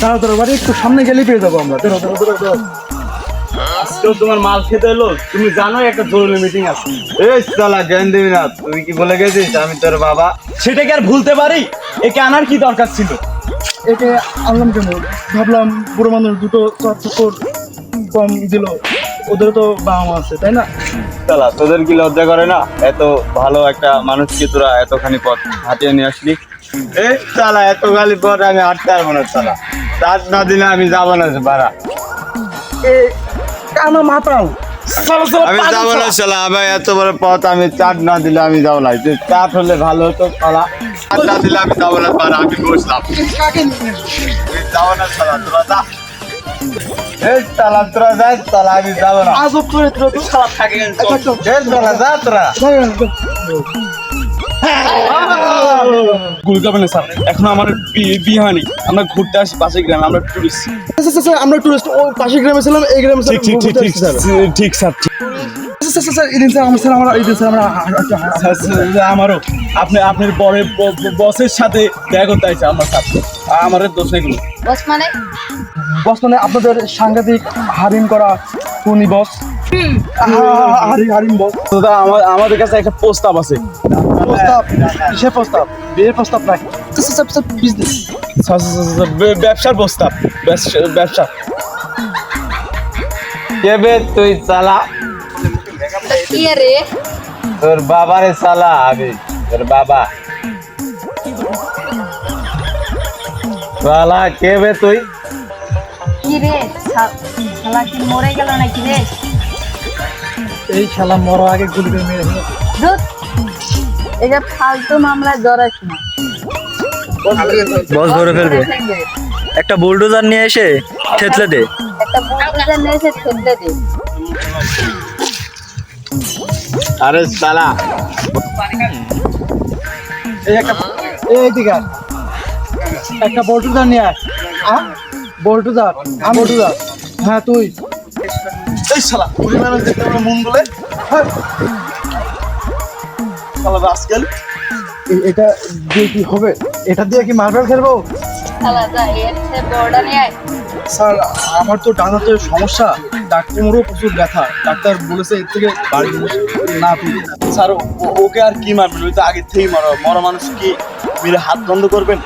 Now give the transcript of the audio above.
দাঁড়াও দাঁড়াও, বাড়ি একটু সামনে গেলেই পেয়ে যাবো আমরা। দাঁড়াও দাঁড়াও দাঁড়াও দাঁড়াও। আজকেও তোমার মাল খেতে এলো, তুমি জানো একটা জরুরি মিটিং আছে। এই শালা জ্ঞান দিবি না, তুই কি বলে গেছিস আমি তোর বাবা? সেটা কি আর ভুলতে পারি? একে আনার কি দরকার ছিল? একে আনলাম কেন? ভাবলাম বুড়ো মানুষ দুটো চার চক্কর কম দিল, ওদেরও তো বাবা মা আছে তাই না? শালা তোদের কি লজ্জা করে না? এত ভালো একটা মানুষকে তোরা এতখানি পথ হাতিয়ে নিয়ে আসলি। এই শালা এত খালি পথ আমি হাঁটতে পারবো না শালা, চার্জ না দিলে আমি যাবো না ভাড়া। আমার মাতাল। আমি যাবো না শালা, আবার এত বড় পথ আমি চার্জ না দিলে আমি যাবো না। চার্জ হলে ভালো হতো শালা, চার্জ না দিলে আমি যাবো না ভাড়া, আমি বসলাম। আমি যাবো না শালা, তোরা যা। এই শালা তোরা যাই শালা, আমি যাবো না। আজব করে তোরা তো খারাপ থাকে এই শালা যা তোরা। গুল করবেন না স্যার, এখন আমার বিয়ে হয়নি, আমরা ঘুরতে আসি পাশের গ্রামে, আমরা টুরিস্ট। স্যার আমরা টুরিস্ট, ও পাশের গ্রামে ছিলাম, এই গ্রামে ঠিক ঠিক ঠিক ঠিক ঠিক স্যার, স্যার এই দিন স্যার আমার স্যার আমরা এই দিন স্যার আমরা আমারও আপনার বড় বসের সাথে দেখা করতে চাইছে আমার সাথে, আমার দোষ নেই কোনো। বস মানে বস মানে আপনাদের সাংঘাতিক হারিম করা উনি বস। হারিম বস। দাদা আমাদের কাছে একটা প্রস্তাব আছে। প্রস্তাব? কিসের প্রস্তাব? বিয়ের প্রস্তাব নাকি? বিজনেস, ব্যবসার প্রস্তাব, ব্যবসা। কে বে তুই শালা? কি রে? তোর বাবারে শালা, আমি তোর বাবা। শালা কে বে তুই? কি রে? শালা কি মরে গেল নাকি রে? এই খেলা মরার আগে গুলি করে মেরে দিল। ধুৎ, এটা ফালতু মামলায় জড়াইস না। বস ধরে ফেলবে। একটা বুলডোজার নিয়ে এসে থেতলে দে। একটা বুলডোজার নিয়ে এসে ঠেলতে দে। আরে শালা এই একটা দিকে একটা বল্টুদার নিয়ে আয়। বল্টুদার? বল্টুদার, হ্যাঁ তুই। এই শালা পুরি মানুষ দেখতে আমরা মন বলে শালা রাস্কেল। এটা দিয়ে কি হবে? এটা দিয়ে কি মার্বেল খেলবো? শালা যা এর সে বড়টা নিয়ে আয়। স্যার আমার তো ডানাতে সমস্যা, কোমরেও প্রচুর ব্যথা, ডাক্তার বলেছে এর থেকে বাড়ি না তুই। স্যার ওকে আর কি মারবেন? ওই তো আগে থেকেই মরা মানুষ, কি মেরে হাত বন্ধ করবেন?